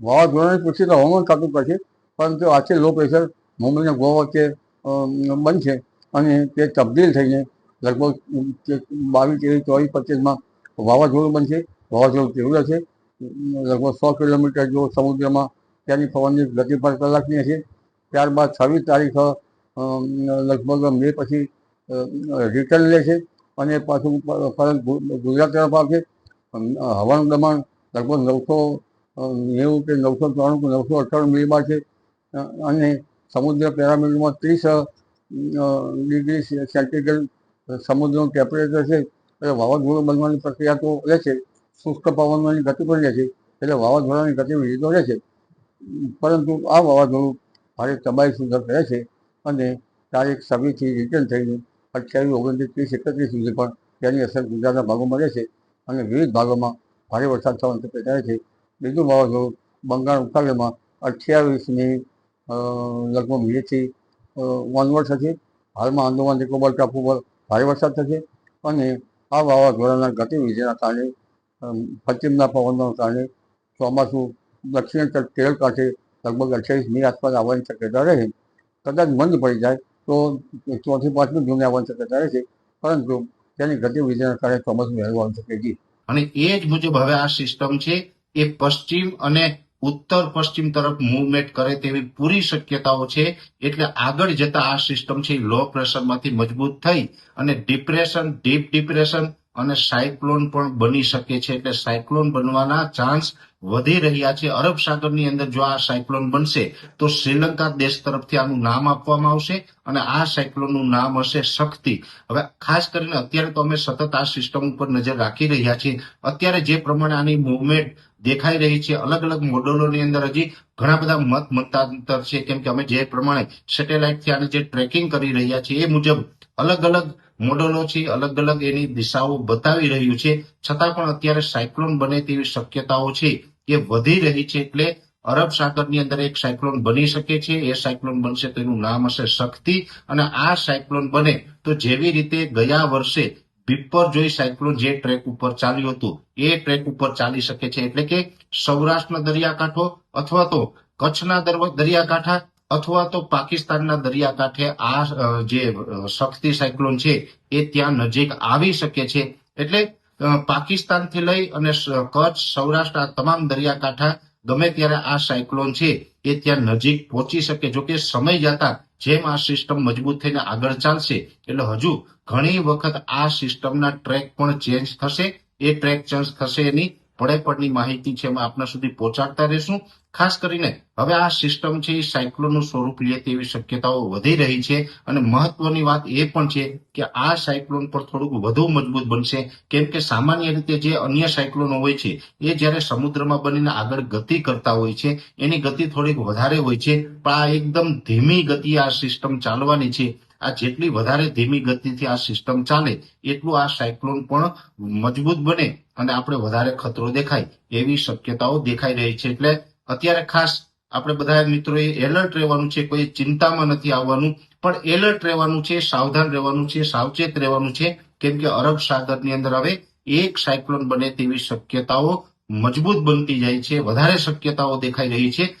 વાવાઝોડાની પુષ્ટિ તો હવામાન ખાતું કરશે, પરંતુ આજે લો પ્રેશર મુંબઈ અને ગોવા વચ્ચે બનશે અને તે તબદીલ થઈને લગભગ 22, 23, 24, 25માં વાવાઝોડું બનશે. વાવાઝોડું તીવ્ર છે, લગભગ 100 કિલોમીટર જો સમુદ્રમાં ત્યાંની પવનની ગતિ પર કલાકની હશે. ત્યારબાદ 26 તારીખ લગભગ મે પછી રિટર્ન લેશે અને પાછું પરત ગુજરાત તરફ આવશે. હવાનું દબાણ લગભગ 990 કે 993 કે 998 મિલીબાર છે અને સમુદ્ર પેરામીટરમાં 30 ડિગ્રી સેન્ટીગ્રેડ સમુદ્રનું ટેમ્પરેચર છે. એટલે વાવાઝોડું બનવાની પ્રક્રિયા તો રહેશે. શુષ્ક પવનની ગતિ પણ રહેશે, એટલે વાવાઝોડાની ગતિવિધિ તો રહેશે. પરંતુ આ વાવાઝોડું ભારે તબાહી સુધર કરે છે અને તારીખ 26થી રિટર્ન થઈને 28, 29, 30, 31 સુધી પણ તેની અસર ગુજરાતના ભાગોમાં રહેશે અને વિવિધ ભાગોમાં ભારે વરસાદ થવાની શક્યતા રહે છે. બીજું વાવાઝોડું બંગાળ ઉપસાગરમાં 28મી લગભગ મેથી ઓનવર્ડ થશે. હાલમાં આંદોમાન નિકોબાર ટાપુ પર ભારે વરસાદ થશે અને આ વાવાઝોડાના ગતિવિધિના કારણે પશ્ચિમના પવનના કારણે ચોમાસું દક્ષિણ કેરળ કાંઠે લગભગ 28 મી આસપાસ આવવાની શક્યતા રહે. કદાચ મંદ પડી જાય તો 4થી 5મી જૂને આવવાની શક્યતા રહેશે, પરંતુ તેની ગતિવિધિના કારણે ચોમાસું વહેલું આવી શકે છે. અને એ જ મુજબ હવે આ સિસ્ટમ છે એ પશ્ચિમ અને ઉત્તર પશ્ચિમ તરફ મૂવમેન્ટ કરે તેવી પૂરી શક્યતાઓ છે. એટલે આગળ જતા આ સિસ્ટમ છે લો પ્રેશરમાંથી મજબૂત થઈ અને ડિપ્રેશન, ડીપ ડિપ્રેશન અને સાયક્લોન પણ બની શકે છે. એટલે સાયક્લોન બનવાના ચાન્સ વધી રહ્યા છે. અરબ સાગરની અંદર જો આ સાયક્લોન બનશે તો શ્રીલંકા દેશ તરફથી આનું નામ આપવામાં આવશે અને આ સાયક્લોનનું નામ હશે શક્તિ. હવે ખાસ કરીને અત્યારે તો અમે સતત આ સિસ્ટમ ઉપર નજર રાખી રહ્યા છીએ. અત્યારે જે પ્રમાણે આની મૂવમેન્ટ દેખાઈ રહી છે, અલગ અલગ મોડેલોની અંદર હજી ઘણા બધા મતાંતર છે, કેમ કે અમે જે પ્રમાણે સેટેલાઇટથી આને જે ટ્રેકિંગ કરી રહ્યા છીએ એ મુજબ અલગ અલગ મોડેલો છે, અલગ અલગ એની દિશાઓ બતાવી રહ્યું છે. છતાં પણ અત્યારે સાયક્લોન બને તેવી શક્યતાઓ છે એ વધી રહી છે. એટલે અરબ સાગરની અંદર એક સાયક્લોન બની શકે છે. એ સાયક્લોન બનશે તો એનું નામ હશે શક્તિ અને આ સાયક્લોન બને તો જેવી રીતે ગયા વર્ષે બિપરજોય સાયક્લોન જે ટ્રેક ઉપર ચાલ્યું હતું એ ટ્રેક ઉપર ચાલી શકે છે. એટલે કે સૌરાષ્ટ્રનો દરિયાકાંઠો અથવા તો કચ્છના દરિયાકાંઠા અથવા તો પાકિસ્તાનના દરિયાકાંઠે આ જે શક્તિ સાયક્લોન છે એ ત્યાં નજીક આવી શકે છે. એટલે પાકિસ્તાનથી લઈ અને કચ્છ, સૌરાષ્ટ્ર આ તમામ દરિયાકાંઠા ગમે ત્યારે આ સાયક્લોન છે એ ત્યાં નજીક પહોંચી શકે. જો કે સમય જતા જેમ આ સિસ્ટમ મજબૂત થઈને આગળ ચાલશે એટલે હજુ ઘણી વખત આ સિસ્ટમના ટ્રેક પણ ચેન્જ થશે. એ ટ્રેક ચેન્જ થશે એની પડેપડની માહિતી છે અમે આપના સુધી પહોંચાડતા રહીશું. ખાસ કરીને હવે આ સિસ્ટમ છે એ સાયક્લોનનું સ્વરૂપ લે તેવી શક્યતાઓ વધી રહી છે અને મહત્વની વાત એ પણ છે કે આ સાયક્લોન પર થોડુંક વધુ મજબૂત બનશે, કેમ કે સામાન્ય રીતે જે અન્ય સાયક્લોનો હોય છે એ જ્યારે સમુદ્રમાં બનીને આગળ ગતિ કરતા હોય છે એની ગતિ થોડીક વધારે હોય છે, પણ આ એકદમ ધીમી ગતિએ આ સિસ્ટમ ચાલવાની છે. આ જેટલી વધારે ધીમી ગતિથી આ સિસ્ટમ ચાલે એટલું આ સાયક્લોન પણ મજબૂત બને અને આપણે વધારે ખતરો દેખાય એવી શક્યતાઓ દેખાઈ રહી છે. એટલે અત્યારે ખાસ આપણે બધા મિત્રોએ એલર્ટ રહેવાનું છે. કોઈ ચિંતામાં નથી આવવાનું, પણ એલર્ટ રહેવાનું છે, સાવધાન રહેવાનું છે, સાવચેત રહેવાનું છે, કેમ કે અરબ સાગરની અંદર હવે એક સાયક્લોન બને તેવી શક્યતાઓ મજબૂત બનતી જાય છે, વધારે શક્યતાઓ દેખાઈ રહી છે.